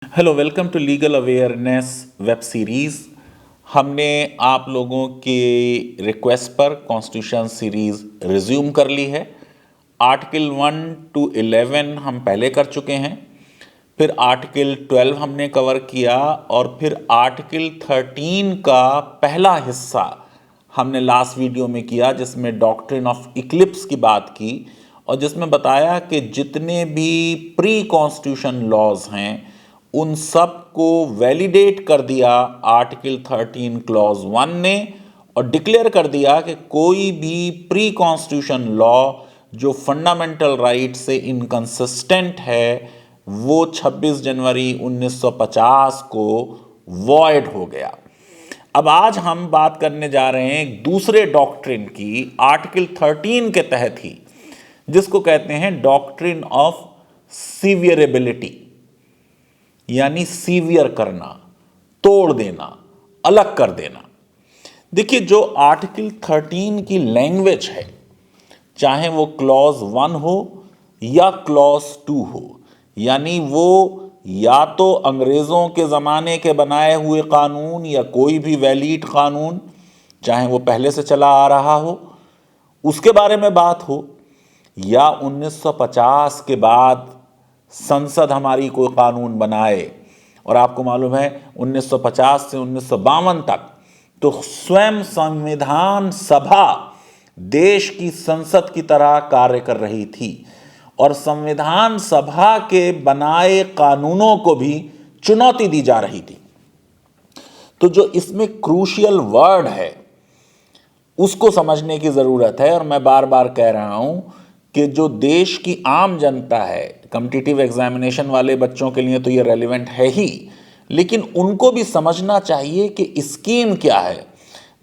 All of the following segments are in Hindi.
Hello, welcome to legal awareness web series. हमने आप लोगों के रिक्वेस्ट पर कॉन्स्टिट्यूशन सीरीज़ रिज्यूम कर ली है। आर्टिकल 1 to 11 हम पहले कर चुके हैं, फिर आर्टिकल 12 हमने कवर किया और फिर आर्टिकल 13 का पहला हिस्सा हमने लास्ट वीडियो में किया, जिसमें डॉक्ट्रिन ऑफ इक्लिप्स की बात की और जिसमें बताया कि जितने भी प्री कॉन्स्टिट्यूशन लॉज हैं उन सब को वैलिडेट कर दिया आर्टिकल 13 क्लॉज 1 ने, और डिक्लेयर कर दिया कि कोई भी प्री कॉन्स्टिट्यूशन लॉ जो फंडामेंटल राइट से इनकंसिस्टेंट है वो 26 जनवरी 1950 को वॉइड हो गया। अब आज हम बात करने जा रहे हैं एक दूसरे डॉक्ट्रिन की, आर्टिकल 13 के तहत ही, जिसको कहते हैं डॉक्ट्रिन ऑफ सीवियरेबिलिटी, यानी सीवियर करना, तोड़ देना, अलग कर देना। देखिए, जो आर्टिकल 13 की लैंग्वेज है, चाहे वो क्लॉज 1 हो या क्लॉज 2 हो, यानी वो या तो अंग्रेज़ों के ज़माने के बनाए हुए कानून या कोई भी वैलिड कानून, चाहे वो पहले से चला आ रहा हो, उसके बारे में बात हो, या 1950 के बाद संसद हमारी कोई कानून बनाए। और आपको मालूम है 1950 से 1952 तक तो स्वयं संविधान सभा देश की संसद की तरह कार्य कर रही थी और संविधान सभा के बनाए कानूनों को भी चुनौती दी जा रही थी। तो जो इसमें क्रूशियल वर्ड है उसको समझने की ज़रूरत है, और मैं बार बार कह रहा हूं कि जो देश की आम जनता है, कॉम्पिटिटिव एग्जामिनेशन वाले बच्चों के लिए तो ये रेलिवेंट है ही, लेकिन उनको भी समझना चाहिए कि स्कीम क्या है।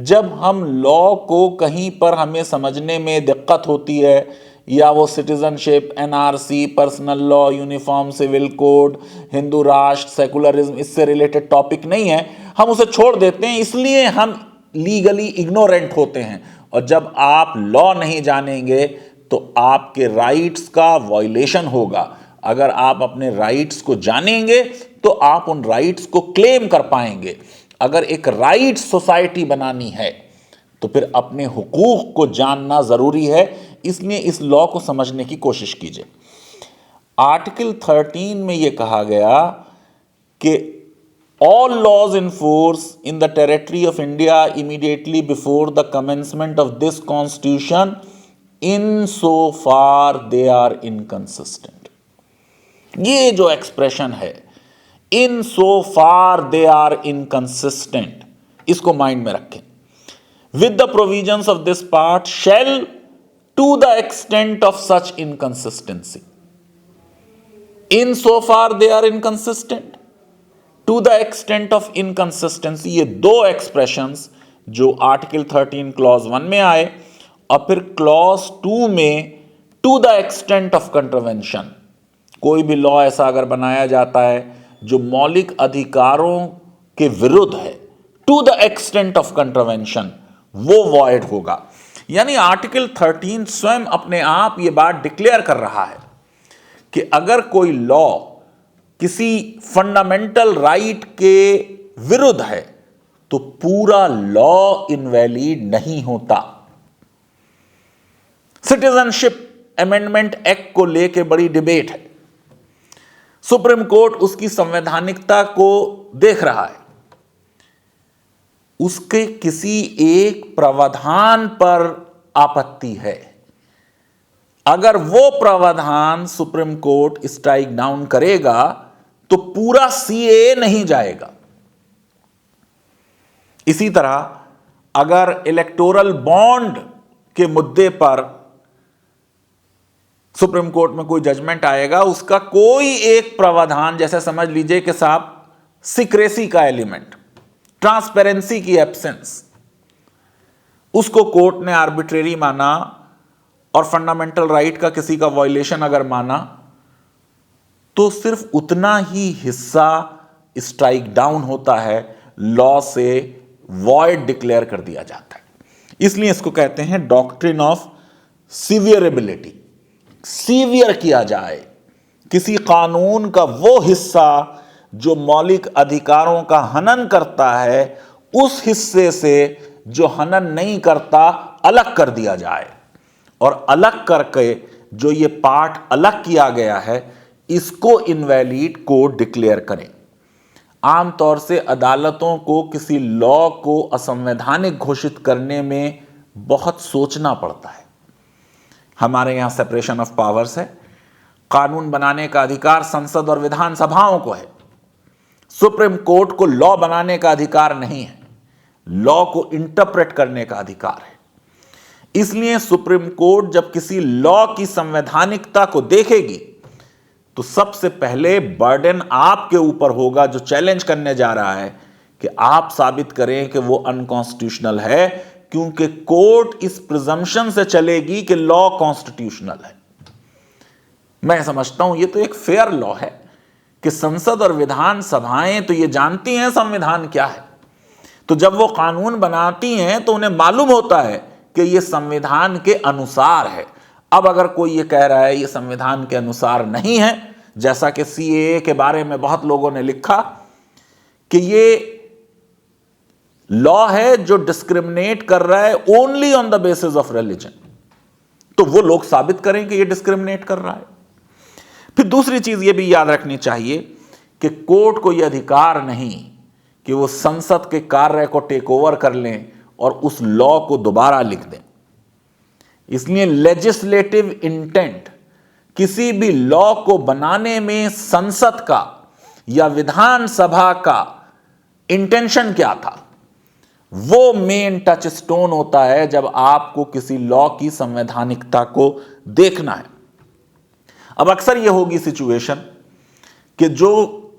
जब हम लॉ को कहीं पर हमें समझने में दिक्कत होती है, या वो citizenship, NRC, personal law, uniform civil code, Hindu राष्ट्र, सेकुलरिज्म, इससे रिलेटेड टॉपिक नहीं है, हम उसे छोड़ देते हैं, इसलिए हम लीगली इग्नोरेंट होते हैं। और जब आप लॉ नहीं जानेंगे तो आपके राइट्स का वायलेशन होगा। अगर आप अपने राइट्स को जानेंगे तो आप उन राइट्स को क्लेम कर पाएंगे। अगर एक राइट सोसाइटी बनानी है तो फिर अपने हुकूक को जानना जरूरी है, इसलिए इस लॉ को समझने की कोशिश कीजिए। आर्टिकल 13 में यह कहा गया कि all laws in force in the territory of India immediately before the commencement of this constitution in so far they are inconsistent। ये जो एक्सप्रेशन है, in so far they are inconsistent, इसको माइंड में रखें। With the provisions of this part shall to the extent of such inconsistency, in so far they are inconsistent, to the extent of inconsistency, ये दो एक्सप्रेशंस जो आर्टिकल 13 क्लॉज 1 में आए और फिर क्लॉज 2 में to the extent of contravention. कोई भी लॉ ऐसा अगर बनाया जाता है जो मौलिक अधिकारों के विरुद्ध है, to the extent of contravention, वो वॉइड होगा। यानी आर्टिकल 13 स्वयं अपने आप ये बात डिक्लेयर कर रहा है कि अगर कोई लॉ किसी फंडामेंटल राइट के विरुद्ध है तो पूरा लॉ इनवैलिड नहीं होता। सिटीजनशिप अमेंडमेंट एक्ट को लेकर बड़ी डिबेट है। सुप्रीम कोर्ट उसकी संवैधानिकता को देख रहा है। उसके किसी एक प्रावधान पर आपत्ति है। अगर वो प्रावधान सुप्रीम कोर्ट स्ट्राइक डाउन करेगा तो पूरा सीएए नहीं जाएगा। इसी तरह अगर इलेक्टोरल बॉन्ड के मुद्दे पर सुप्रीम कोर्ट में कोई जजमेंट आएगा, उसका कोई एक प्रावधान, जैसे समझ लीजिए कि साहब सीक्रेसी का एलिमेंट, ट्रांसपेरेंसी की एब्सेंस, उसको कोर्ट ने आर्बिट्रेरी माना और फंडामेंटल राइट का किसी का वायलेशन अगर माना, तो सिर्फ उतना ही हिस्सा स्ट्राइक डाउन होता है, लॉ से वॉइड डिक्लेयर कर दिया जाता है। इसलिए इसको कहते हैं डॉक्ट्रिन ऑफ सीवियरेबिलिटी। सीवियर किया जाए किसी कानून का वो हिस्सा जो मौलिक अधिकारों का हनन करता है उस हिस्से से जो हनन नहीं करता अलग कर दिया जाए, और अलग करके जो ये पार्ट अलग किया गया है इसको इनवैलिड कोड डिक्लेयर करें। आमतौर से अदालतों को किसी लॉ को असंवैधानिक घोषित करने में बहुत सोचना पड़ता है। हमारे यहां सेपरेशन ऑफ पावर्स है, कानून बनाने का अधिकार संसद और विधानसभाओं को है, सुप्रीम कोर्ट को लॉ बनाने का अधिकार नहीं है, लॉ को इंटरप्रेट करने का अधिकार है। इसलिए सुप्रीम कोर्ट जब किसी लॉ की संवैधानिकता को देखेगी तो सबसे पहले बर्डन आपके ऊपर होगा जो चैलेंज करने जा रहा है कि आप साबित करें कि वो अनकॉन्स्टिट्यूशनल है, क्योंकि कोर्ट इस प्रिजम्पशन से चलेगी कि लॉ कॉन्स्टिट्यूशनल है। मैं समझता हूं ये तो एक फेयर लॉ है कि संसद और विधानसभाएं तो ये जानती हैं संविधान क्या है, तो जब वो कानून बनाती हैं तो उन्हें मालूम होता है कि ये संविधान के अनुसार है। अब अगर कोई ये कह रहा है ये संविधान के अनुसार नहीं है, जैसा कि सीएए के बारे में बहुत लोगों ने लिखा कि ये लॉ है जो डिस्क्रिमिनेट कर रहा है only on the basis of religion, तो वो लोग साबित करें कि ये डिस्क्रिमिनेट कर रहा है। फिर दूसरी चीज ये भी याद रखनी चाहिए कि कोर्ट को यह अधिकार नहीं कि वो संसद के कार्य को टेक ओवर कर लें और उस लॉ को दोबारा लिख दें। इसलिए लेजिस्लेटिव इंटेंट, किसी भी लॉ को बनाने में संसद का या विधानसभा का इंटेंशन क्या था, वो मेन टच स्टोन होता है जब आपको किसी लॉ की संवैधानिकता को देखना है। अब अक्सर यह होगी सिचुएशन कि जो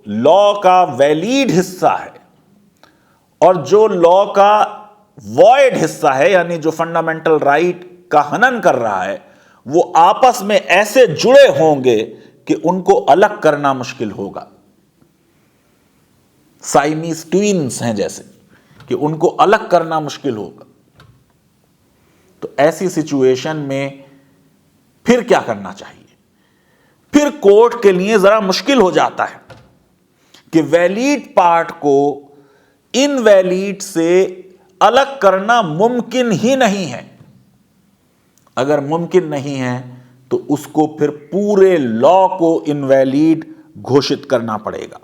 लॉ का वैलिड हिस्सा है और जो लॉ का वॉइड हिस्सा है, यानी जो फंडामेंटल राइट का हनन कर रहा है, वो आपस में ऐसे जुड़े होंगे कि उनको अलग करना मुश्किल होगा। साइनीज ट्विन्स हैं जैसे, कि उनको अलग करना मुश्किल होगा। तो ऐसी सिचुएशन में फिर क्या करना चाहिए? फिर कोर्ट के लिए जरा मुश्किल हो जाता है कि वैलिड पार्ट को इनवैलिड से अलग करना मुमकिन ही नहीं है। अगर मुमकिन नहीं है तो उसको फिर पूरे लॉ को इनवैलिड घोषित करना पड़ेगा,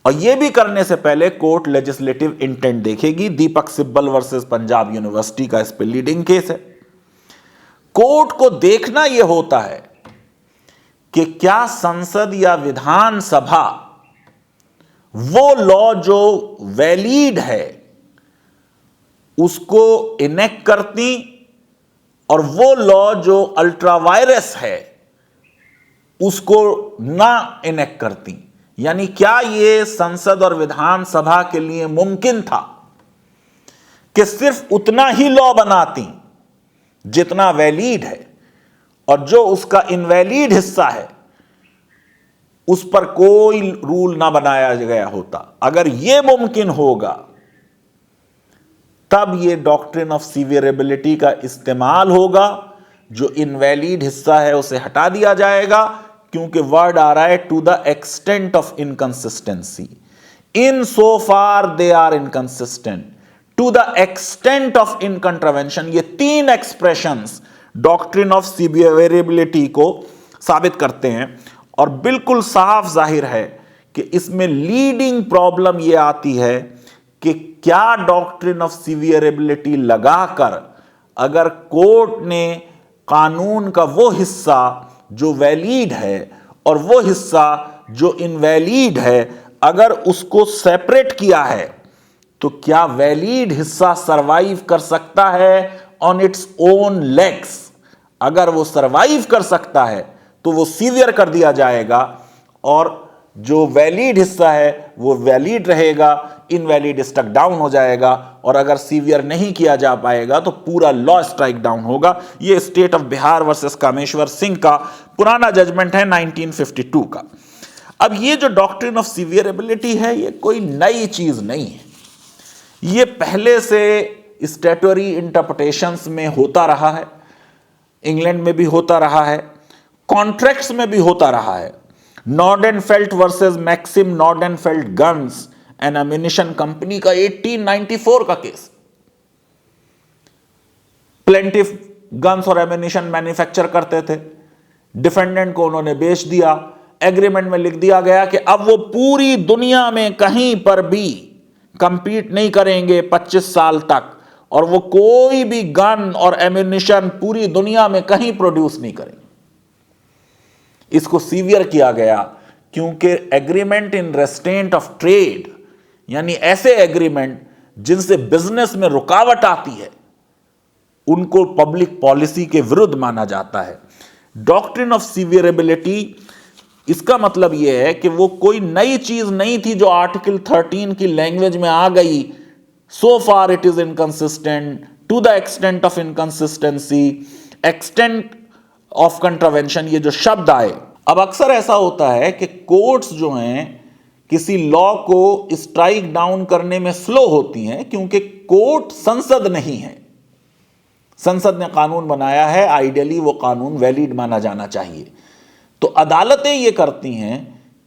और यह भी करने से पहले कोर्ट लेजिस्लेटिव इंटेंट देखेगी। दीपक सिब्बल वर्सेस पंजाब यूनिवर्सिटी का इस पे लीडिंग केस है। कोर्ट को देखना यह होता है कि क्या संसद या विधानसभा वो लॉ जो वैलिड है उसको इनेक्ट करती, और वो लॉ जो अल्ट्रा वायरस है उसको ना इनेक्ट करती। यानी क्या ये संसद और विधानसभा के लिए मुमकिन था कि सिर्फ उतना ही लॉ बनाती जितना वैलिड है, और जो उसका इनवैलिड हिस्सा है उस पर कोई रूल ना बनाया गया होता? अगर यह मुमकिन होगा तब यह डॉक्ट्रिन ऑफ सीवियरेबिलिटी का इस्तेमाल होगा। जो इनवैलिड हिस्सा है उसे हटा दिया जाएगा, क्योंकि वर्ड आ रहा है to the extent of inconsistency, in so far they are inconsistent, to the extent of in contravention. ये तीन एक्सप्रेशंस डॉक्ट्रिन ऑफ सीवियरेबिलिटी को साबित करते हैं, और बिल्कुल साफ जाहिर है कि इसमें लीडिंग प्रॉब्लम यह आती है कि क्या डॉक्ट्रिन ऑफ सीवियरेबिलिटी लगाकर अगर कोर्ट ने कानून का वो हिस्सा जो वैलिड है और वो हिस्सा जो इनवैलिड है अगर उसको सेपरेट किया है, तो क्या वैलिड हिस्सा सरवाइव कर सकता है ऑन इट्स ओन लेग्स? अगर वो सरवाइव कर सकता है तो वो सीवियर कर दिया जाएगा, और जो वैलिड हिस्सा है वो वैलिड रहेगा, इनवैलिड स्टक डाउन हो जाएगा, और अगर सीवियर नहीं किया जा पाएगा तो पूरा लॉ स्ट्राइक डाउन होगा। ये state of Bihar versus Kameshwar Singh का पुराना जजमेंट है 1952 का। अब ये जो डॉक्ट्रिन ऑफ सीवियरेबिलिटी है ये कोई नई चीज नहीं है, ये पहले से स्टैट्यूटरी इंटरप्रिटेशंस में होता रहा है, इंग्लैंड में भी होता रहा है, कॉन्ट्रैक्ट्स में भी होता रहा है। Nordenfelt versus Maxim Nordenfelt guns and ammunition company का 1894 का केस। प्लेंटिफ गन्स और एम्यूनिशन मैन्युफैक्चर करते थे, डिफेंडेंट को उन्होंने बेच दिया। एग्रीमेंट में लिख दिया गया कि अब वो पूरी दुनिया में कहीं पर भी कंपीट नहीं करेंगे 25 साल तक, और वो कोई भी गन और एम्यूनिशन पूरी दुनिया में कहीं प्रोड्यूस नहीं करेंगे। इसको सीवियर किया गया क्योंकि agreement in restaurant of trade, यानी ऐसे एग्रीमेंट जिनसे बिजनेस में रुकावट आती है, उनको पब्लिक पॉलिसी के विरुद्ध माना जाता है। डॉक्ट्रिन ऑफ सीवियरेबिलिटी, इसका मतलब यह है कि वो कोई नई चीज नहीं थी जो आर्टिकल 13 की लैंग्वेज में आ गई। So far it is inconsistent, to the extent of inconsistency, extent of contravention, ये जो शब्द आए। अब अक्सर ऐसा होता है कि कोर्ट्स जो हैं किसी लॉ को स्ट्राइक डाउन करने में स्लो होती हैं क्योंकि कोर्ट संसद नहीं है। संसद ने कानून बनाया है, आइडियली वो कानून वैलिड माना जाना चाहिए। तो अदालतें ये करती हैं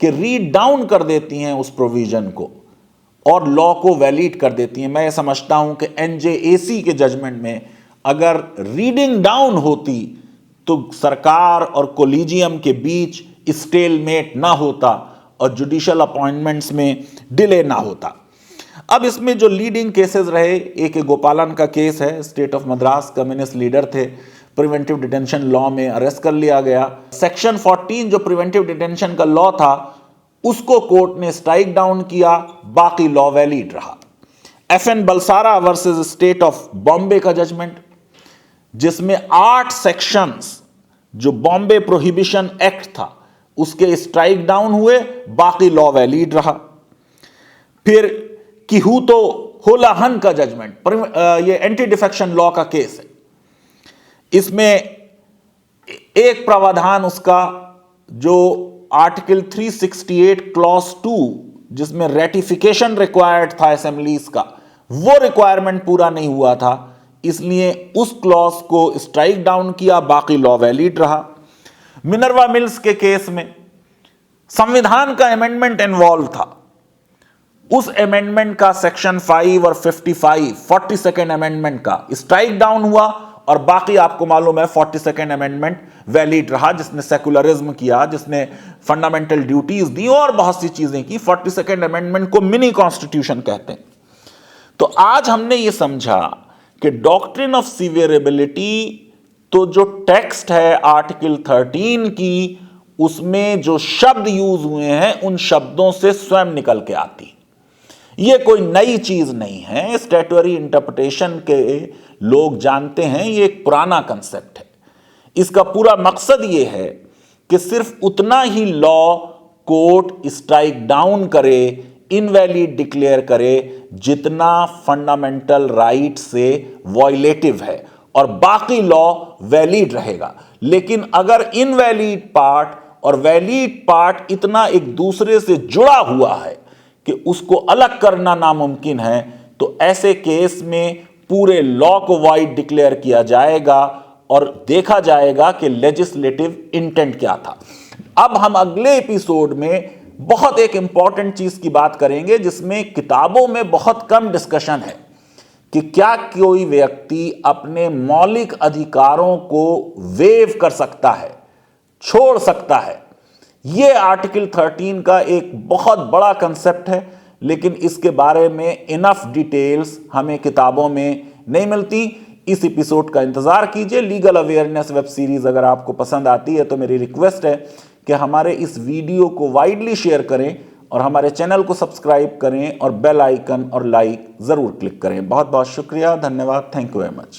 कि रीड डाउन कर देती हैं उस प्रोविजन को और लॉ को वैलिड कर देती हैं। मैं ये समझता हूं कि एनजेएसी के जजमेंट में अगर रीडिंग डाउन होती तो सरकार और कोलिजियम के बीच स्टेलमेट ना होता और जुडिशियल अपॉइंटमेंट्स में डिले ना होता। अब इसमें जो लीडिंग केसेस रहे, एक गोपालन का केस है। State of Madras communist leader थे, प्रिवेंटिव डिटेंशन लॉ में अरेस्ट कर लिया गया। सेक्शन 14 जो प्रिवेंटिव डिटेंशन का लॉ था उसको कोर्ट ने स्ट्राइक डाउन किया, बाकी लॉ वैलिड रहा। FN Balsara versus state of Bombay का जजमेंट, जिसमें 8 सेक्शंस जो बॉम्बे प्रोहिबिशन एक्ट था उसके स्ट्राइक डाउन हुए, बाकी लॉ वैलिड रहा। फिर किहूतो होलाहन का जजमेंट, ये एंटी डिफेक्शन लॉ का केस है। इसमें एक प्रावधान उसका जो आर्टिकल 368 क्लॉज 2 जिसमें रेटिफिकेशन रिक्वायर्ड था असेंबलीज का, वो रिक्वायरमेंट पूरा नहीं हुआ था, इसलिए उस क्लॉज को स्ट्राइक डाउन किया, बाकी लॉ वैलिड रहा। मिनर्वा मिल्स के केस में संविधान का अमेंडमेंट इन्वॉल्व था। उस अमेंडमेंट का सेक्शन 5 और 55 42nd अमेंडमेंट का स्ट्राइक डाउन हुआ और बाकी आपको मालूम है 42nd अमेंडमेंट वैलिड रहा, जिसने सेकुलरिज्म किया, जिसने फंडामेंटल ड्यूटीज दी और बहुत सी चीजें की। 42nd अमेंडमेंट को मिनी कॉन्स्टिट्यूशन कहते हैं। तो आज हमने ये समझा कि डॉक्ट्रिन ऑफ सीवियरेबिलिटी तो जो टेक्स्ट है आर्टिकल 13 की, उसमें जो शब्द यूज हुए हैं उन शब्दों से स्वयं निकल के आती। ये कोई नई चीज नहीं है, स्टैट्यूटरी इंटरप्रिटेशन के लोग जानते हैं, ये एक पुराना कंसेप्ट है। इसका पूरा मकसद ये है कि सिर्फ उतना ही लॉ कोर्ट स्ट्राइक डाउन करे, इनवैलिड डिक्लेयर करे, जितना फंडामेंटल राइट से वॉयलेटिव है, और बाकी लॉ वैलिड रहेगा। लेकिन अगर इनवैलिड पार्ट और वैलिड पार्ट इतना एक दूसरे से जुड़ा हुआ है कि उसको अलग करना नामुमकिन है, तो ऐसे केस में पूरे लॉ को वाइड डिक्लेयर किया जाएगा और देखा जाएगा कि लेजिस्लेटिव इंटेंट क्या था। अब हम अगले एपिसोड में बहुत एक इंपॉर्टेंट चीज की बात करेंगे जिसमें किताबों में बहुत कम डिस्कशन है कि क्या कोई व्यक्ति अपने मौलिक अधिकारों को वेव कर सकता है, छोड़ सकता है। यह आर्टिकल 13 का एक बहुत बड़ा कंसेप्ट है, लेकिन इसके बारे में इनफ डिटेल्स हमें किताबों में नहीं मिलती। इस एपिसोड का इंतजार कीजिए। लीगल अवेयरनेस वेब सीरीज अगर आपको पसंद आती है तो मेरी रिक्वेस्ट है कि हमारे इस वीडियो को वाइडली शेयर करें और हमारे चैनल को सब्सक्राइब करें और बेल आइकन और लाइक जरूर क्लिक करें। बहुत बहुत शुक्रिया, धन्यवाद, थैंक यू वेरी मच।